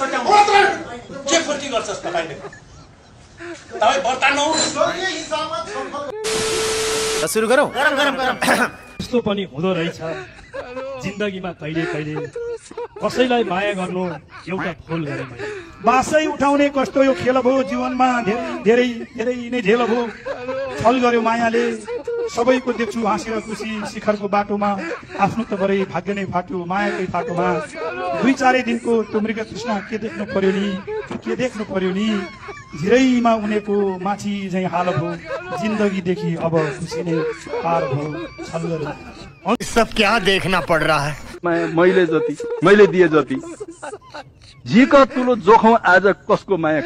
के फर्की गर्छस् तपाईले तपाई बर्तान नौ सुरु गरौँ यस्तो पनि हुँदो रहेछ जिन्दगीमा कहिले कहिले कसैलाई माया गर्नु एउटा भुल गरे मैले बासै उठाउने कस्तो यो खेल भयो जीवनमा धेरै धेरै नै झेल भयो छल गर्यो मायाले सबैको देख्छु हाँसेर खुसी शिखरको बाटोमा आफ्नो त बरै भाग्य नै फाट्यो मायाकै फाटोमा 2-4 दिनको त्यो मृग तृष्णा के देख्नु पर्यो नि झिरैमा उनेको माछी झैं हाल भयो जिन्दगीदेखि अब खुसी नै पार भयो छल गर्यो सब क्या देखना पड़ रहा है मैले जति मैले दिए जति झिक तुलो जोखौं आज कसको माया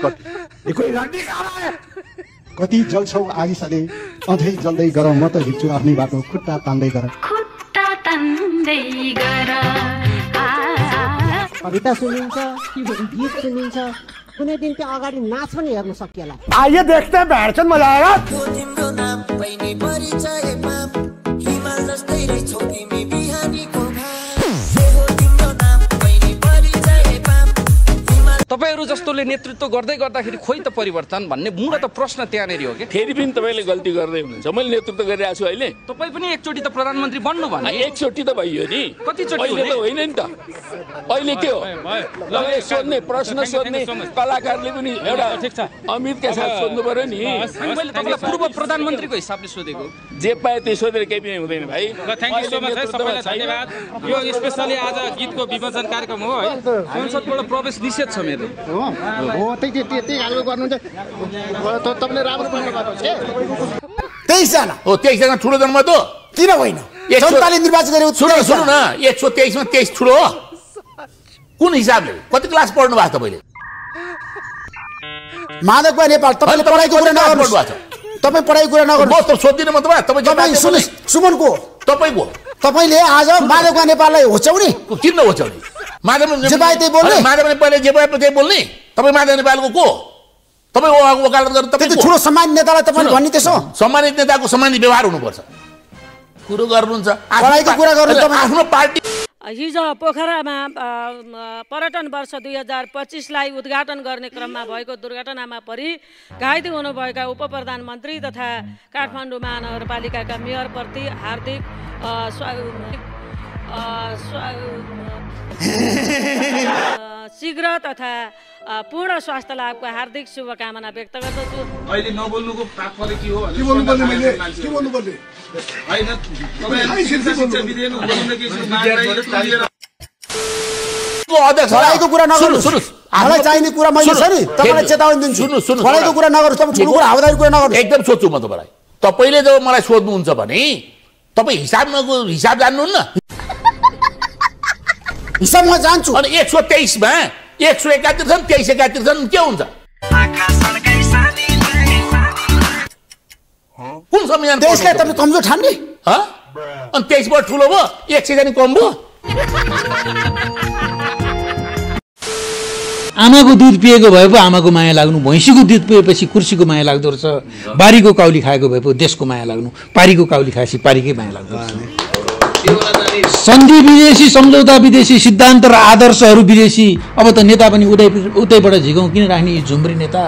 कति जल्छौ आगिसले अझै जल्दै गरौँ म त हिँड्छु आफ्नै बाटो खुट्टा तान्दै गर कविता सुनिन्छ गीत सुनिन्छ कुनै दिन त्यो अगाडि नाच पनि हेर्न सकिएला आइए देखते हैं बैठन मजा आएगा तपाईहरु जस्तोले नेतृत्व गर्दै गर्दाखेरि खोइ त परिवर्तन भन्ने मूल त प्रश्न त्यहाँनेरि हो के फेरि पनि तपाईले गल्ती गर्दै हुनुहुन्छ मैले नेतृत्व गरिरहेको छु अहिले तपाई पनि एकचोटी त प्रधानमन्त्री बन्नु भने एकचोटी त भइयो नि कति चोटी अहिले त होइन नि त अहिले के हो लगे सोध्ने प्रश्न सोध्ने कलाकारले पनि एउटा ठीक छ अमितका साथ सोध्नु पर्यो नि मैले तपाईलाई पूर्व प्रधानमन्त्रीको हिसाबले सोधेको जे पाए त्यही सोधेर केही पनि हुँदैन भाइ थ्यांक यू सो मच है सबैलाई धन्यवाद यो स्पेशली आज गीतको विमोचन कार्यक्रम हो है संसदबाट प्रवेश निषेध छ मेरो हो त्यही खालको गर्नुहुन्छ तपाईले राम्रो पाउनु भएको छ 23 जना हो 23 जना ठुलो जन्म त किन होइन जनताले निर्वाचन गरेको सुन्नु न 123 मा 23 ठुलो हो कुन हिसाबले कति क्लास पढ्नु भएको तपाईले माधव नेपाल तपाईले पढाइको कुरा नगर्नु भएको छ तपाई पढाइको कुरा नगर्नु म त सोध्दिन म तपाई सुमनको तपाईले आज माधव नेपाललाई होच्याउने किन होच्याउने माधव जे पाए त्यही बोल्ने माधव नेपालले जे पाए त्यही बोल्ने तपाई माधव नेपालको को तपाई वकालत गर्नु तपाई ठुलो सम्मानित नेतालाई तपाईले भन्ने त्यसो सम्मानित नेताको सम्मानित व्यवहार हुनुपर्छ कुरो गर्नुहुन्छ पढाइको कुरा गर्नु तपाई आफ्नो पार्टी हिजो पोखरामा पर्यटन वर्ष 2025 लाई उद्घाटन गर्ने क्रममा भएको दुर्घटनामा परि घाइते हुनुभएका उपप्रधानमन्त्री तथा काठमाडौँ महानगरपालिकाका मेयरप्रति हार्दिक शीघ्र तथा पूर्ण स्वास्थ्य लाभको हार्दिक शुभकामना व्यक्त गर्दछु अहिले नबोल्नुको तात्पर्य के हो के बोल्नु पर्ने मैले के बोल्नु पर्ने हैन तपाईहरु शिक्षा विधेयकमा बोल्नु के पढाइको कुरा नगर्नु मलाई चाहिने कुरा मैले छ नि तपाईलाई चेतावनी दिन्छु पढाइको कुरा नगर्नु तपाईँ ठुलो कुरा हावादारी कुरा नगर्नु एकदम सोध्छु म तपाईलाई तपाईले जब मलाई सोध्नुहुन्छ भने तपाई हिसाब जान्नुहुन्न हिसाबमा जान्छु अनि 123 मा 171 छन् 23 71 छन् के हुन्छ कुन संविधान देशलाई तपाईले कमजोर ठान्ने अनि 23 बाट ठुलो भयो 100 जानी कम भयो आमाको दुध पिएको भए पो आमाको माया लाग्नु भैँसीको दुध पिएपछि कुर्सीको माया लाग्दो रहेछ बारीको काउली खाएको भए पो देशको माया लाग्नु पारीको काउली खाएपछि पारीकै माया लाग्दो रहेछ सन्धि विदेशी सम्झौता विदेशी सिद्धान्त र आदर्शहरू विदेशी अब त नेता पनि उतैबाट झिकौँ किन राख्ने झुम्री नेता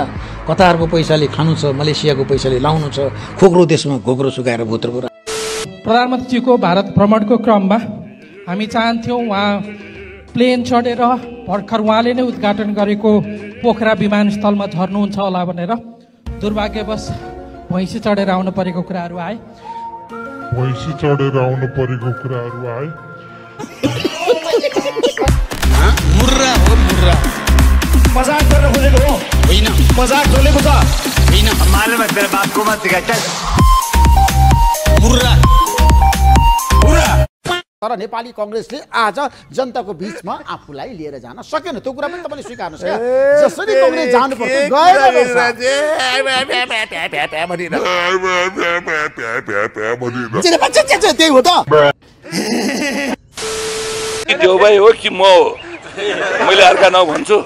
कतारको पैसाले खानु छ मलेसियाको पैसाले लाउनु छ खोक्रो देशमा घोक्रो सुकाएर भुत्रको प्रधानमन्त्रीको भारत भ्रमणको क्रममा हामी चाहन्थ्यौँ उहाँ प्लेन चढेर भर्खर उहाँले नै उद्घाटन गरेको पोखरा विमानस्थलमा झर्नुहुन्छ होला भनेर दुर्भाग्यवश भैँसी चढेर आउनु परेको कुराहरू आए मुर्रा हो मुर्रा मजाक गर्न खोजेको हो होइन मजाक चलेको छ होइन मालूम है तेरे बाप को मत सिखा चल मुर्रा तर नेपाली कांग्रेसले आज जनताको बीचमा आफूलाई लिएर जान सकेन त्यो कुरा पनि तपाईले स्वीकार्नुस् क्या जसरी कांग्रेस जानु पर्छ गएर त्यही हो त त्यो भाइ हो कि म हो मैले अर्का नाउँ भन्छु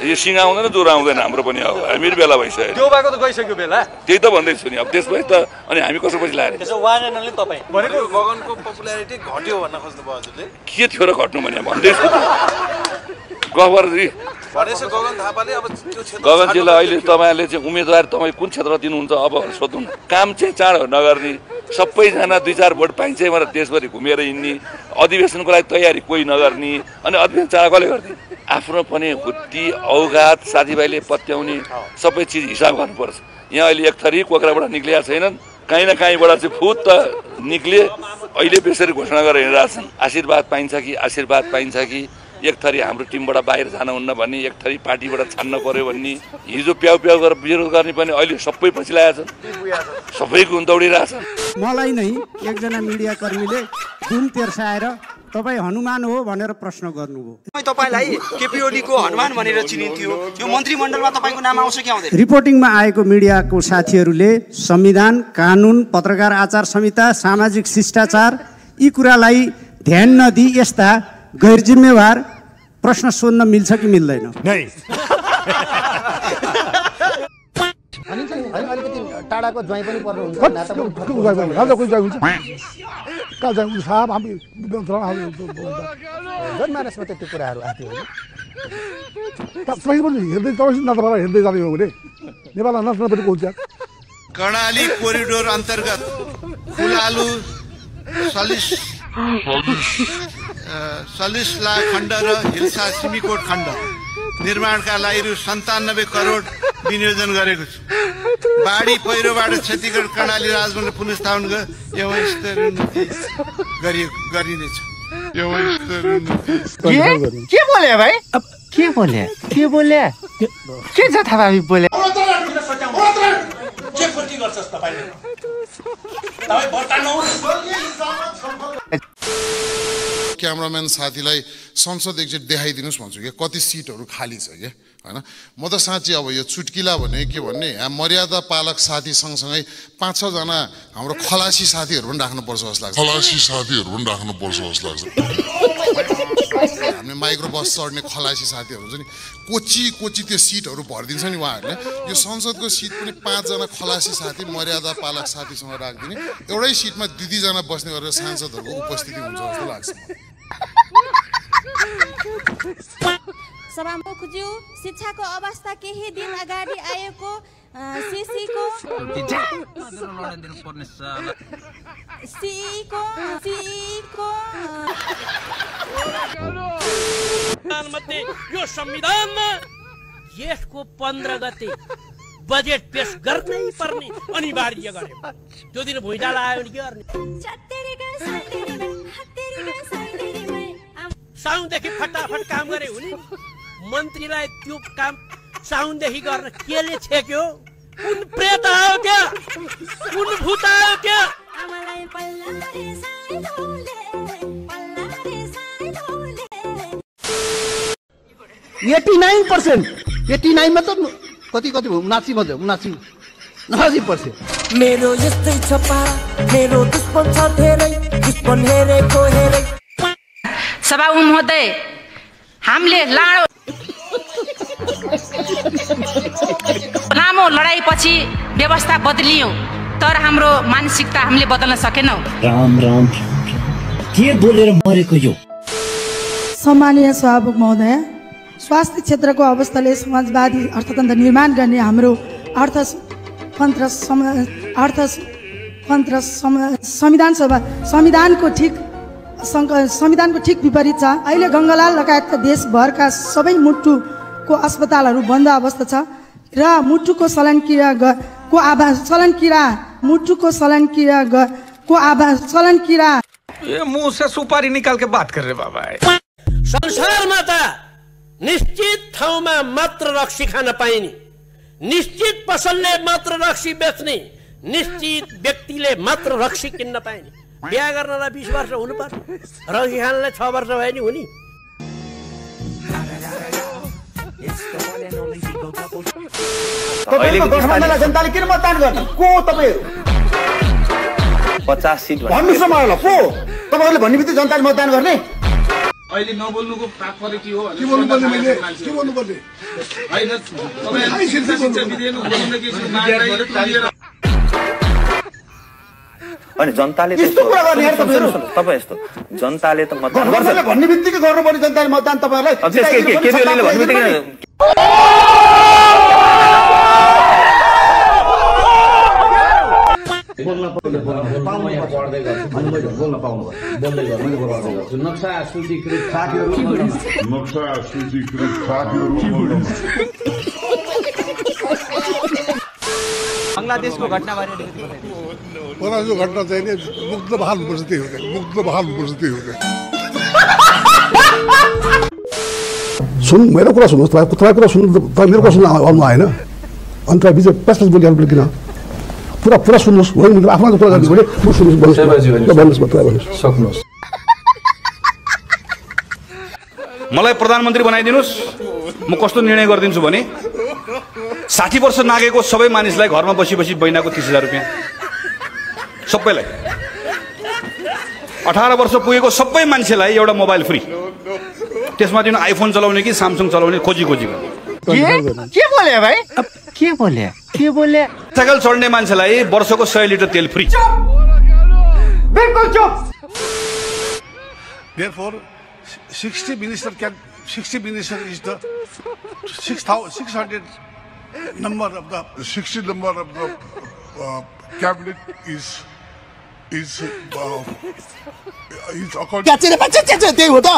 यो सिंह आउँदैन दुर आउँदैन हाम्रो पनि अब हामीहरू बेला भइसक्यो त्यो भएको त गइसक्यो बेला त्यही त भन्दैछु नि अब त्यसपछि त अनि हामी कसो पछि लाएर त्यसो वानेनले तपाई भनेको मगनको पपुलारिटी घट्यो भन्न खोज्नु भयो हजुरले के थियो र घट्नु भने भन्दैछु गफर भनेपछि गगन थापाले अब त्यो क्षेत्र गगनजीलाई अहिले तपाईँले चाहिँ उम्मेदवार तपाईँ कुन क्षेत्र दिनुहुन्छ अब सोध्नु न। काम चाहिँ चाँडो नगर्ने, सबैजना 2-4 भोट पाइन्छ भनेर देशभरि घुमेर हिँड्ने, अधिवेशनको लागि तयारी कोही नगर्ने, अनि अधिवेशन चाँडो कसले गरिदिने? आफ्नो पनि हुत्ती औघात साथीभाइले पत्याउने सबै चिज हिसाब गर्नुपर्छ। यहाँ अहिले एक थरी कोक्राबाट निक्लिया छैनन्, काहीँ न काहीँबाट चाहिँ फुत त निक्ले, अहिले बेसरी घोषणा गरेर हिँडिरहेछन्। आशीर्वाद पाइन्छ कि आशीर्वाद पाइन्छ कि एक थरी हाम्रो टिमबाट बाहिर जानुहुन्न भन्ने, एक थरी पार्टीबाट छान्न पर्यो भन्ने, हिजो प्याउ प्याउ गरेर विरोध गर्ने पनि अहिले सबै पछि लागेका छन्, सबैको दौडिरहेछन्। मलाई नै एकजना मिडिया कर्मीले घुम तेर्साएर तपाईँ हनुमान हो भनेर प्रश्न गर्नुभयो। तपाईलाई केपीओली को हनुमान भनेर चिनिन्थ्यो, यो मन्त्रीमण्डलमा तपाईँको नाम आउँछ कि आउँदैन? रिपोर्टिङमा आएको मिडियाको साथीहरूले संविधान, कानुन, पत्रकार आचार संहिता, सामाजिक शिष्टाचार यी कुरालाई ध्यान नदिई यस्ता गैर जिम्मेवार प्रश्न सोध्न मिल्छ कि मिल्दैन? अलिकति टाढाको ज्वाइँ पनि पर्नुहुन्छ। जनमानसमा त्यो कुराहरू आएको कर्णाली कोरिडोर अन्तर्गत फुलालु सलिसला खण्ड र हिल्सा सिमीकोट खण्ड निर्माणका लागि रु 97 करोड विनियोजन गरेको छु। बाढी पहिरोबाट क्षतिग्रस्त कर्णाली राजमार्ग पुनर्स्थापन गरिनेछ। के बोले भाइ? के बोले के जथाभावी बोले? के फुर्ती गर्छस् तपाईले? तपाई भोटानु क्यामेराम्यान साथीलाई संसद एकचोटि देखाइदिनुहोस् भन्छु क्या, कति सिटहरू खाली छ क्या, होइन? म त साँच्ची अब यो चुट्किला भने के भन्ने, यहाँ मर्यादा पालक साथी सँगसँगै 5-6 जना हाम्रो खलासी साथीहरू पनि राख्नुपर्छ जस्तो लाग्छ। हामीले माइक्रो बस चढ्ने खलासी साथीहरू हुन्छ नि, कोची त्यो सिटहरू भरिदिन्छ नि उहाँहरूले। यो संसदको सिट पनि 5 जना खलासी साथी मर्यादा पालक साथीसँग राखिदिने, एउटै सिटमा 2-2 जना बस्ने गरेर सांसदहरूको उपस्थिति हुन्छ जस्तो लाग्छ। सभामुखज्यू, शिक्षाको अवस्था केही दिन अगाडि आएको सीसीको प्रधानमन्त्री यो संविधानमा यसको 15 गते बजेट पेश गर्नै पर्ने अनिवार्य गर्यो। त्यो दिन भुइँडाला आयो भने के गर्ने? साउनदेखि फटाफट काम गरे हुने, मन्त्रीलाई त्यो काम साउनदेखि गर्न केले छेक्यो? कुन प्रेत आयो क्या? कुन भूत आयो क्या? 89 मा त कति 79% मेरो यस्तै छ पारा, मेरो दुश्मन छ धेरै, दुश्मन हेरेको हेरै। सभा महोदय, हामीले लामो लडाईपछि व्यवस्था बदलियो, तर हाम्रो मानसिकता हामीले बदल्न सकेनौँ। राम के बोलेर मरेको यो? सम्मानीय सभामुख महोदय, स्वास्थ्य क्षेत्रको अवस्थाले समाजवादी अर्थतन्त्र निर्माण गर्ने हाम्रो संविधानको ठिक विपरीत छ। अहिले गङ्गालाल लगायतका देशभरका सबै मुटुको अस्पतालहरू बन्द अवस्था छ र मुटुको सलन ये मुंह से सुपारी निकाल के बात कर रहे बाबा। संसारमा त निश्चित ठाउँमा मात्र रक्सी खान पाइने, निश्चित पसलले मात्र रक्सी बेच्ने, निश्चित व्यक्तिले मात्र रक्सी किन्न पाइने। बिहा गर्नलाई 20 वर्ष हुनुपर्छ, रक्सी खानलाई 6 वर्ष भयो नि हुने। तपाईको गठबन्धनलाई जनताले किन मतदान गर्ने? को तपाईहरु 50 सिट भन्नुस् न मलाई, को तपाईहरुले भन्ने बित्तिकै जनताले मतदान गर्ने? अहिले नबोल्नुको तात्पर्य के हो? के बोल्नु पर्ने? मैले के बोल्नु पर्ने? हैन तपाईहरु शिक्षा विधेयक बोल्नु के छ? अनि जनताले यस्तो कुरा गर्ने यार तपाईहरु? तपाई यस्तो जनताले त मतदान गर्छ भन्ने बित्तिकै गर्नुपर्ने जनताले मतदान तपाईहरुलाई। के भन्ने बित्तिकै बोल्न पाउनु यहाँ पढ्दै गर्छु अनि मैले बोल्न पाउनु भयो बोल्दै गर्छु नक्सा सूचीकृत बङ्गलादेशको घटनाबारे जो घटना चाहिँ नि मुक्त बहाल हुनुपर्छ त्यही हो मुक्त बहाल हुनुपर्छ त्यही हो सुन मेरो कुरा सुन्नुहोस् तपाईँ कुरा सुन्नु तपाईँ मेरो कुरा सुन्नु आउनु आएन अनि तपाईँ बिच प्यास बोलिहाल्नु किन पुरा पुरा सुन्नुहोस् मैले आफ्नो कुरा गर्नु भने म सुन्नुहोस् सक्नुहोस् मलाई प्रधानमन्त्री बनाइदिनुस् म कस्तो निर्णय गरिदिन्छु भने 60 वर्ष नागेको सबै मानिसलाई घरमा बसी बसी महिनाको 30,000 रुपियाँ सबैलाई 18 वर्ष पुगेको सबै मान्छेलाई एउटा मोबाइल फ्री त्यसमा दिन आइफोन चलाउने कि स्यामसङ चलाउने खोजी गर्ने के बोले भाइ के बोले साइकल चढ्ने मान्छेलाई वर्षको 100 लिटर तेल फ्री बिल्कुल चुप Therefore 60 minister is the 600 number of the 60 number of the cabinet is according त्यही हो त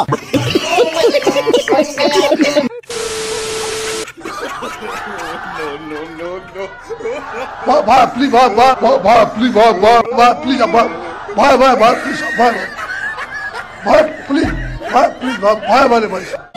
please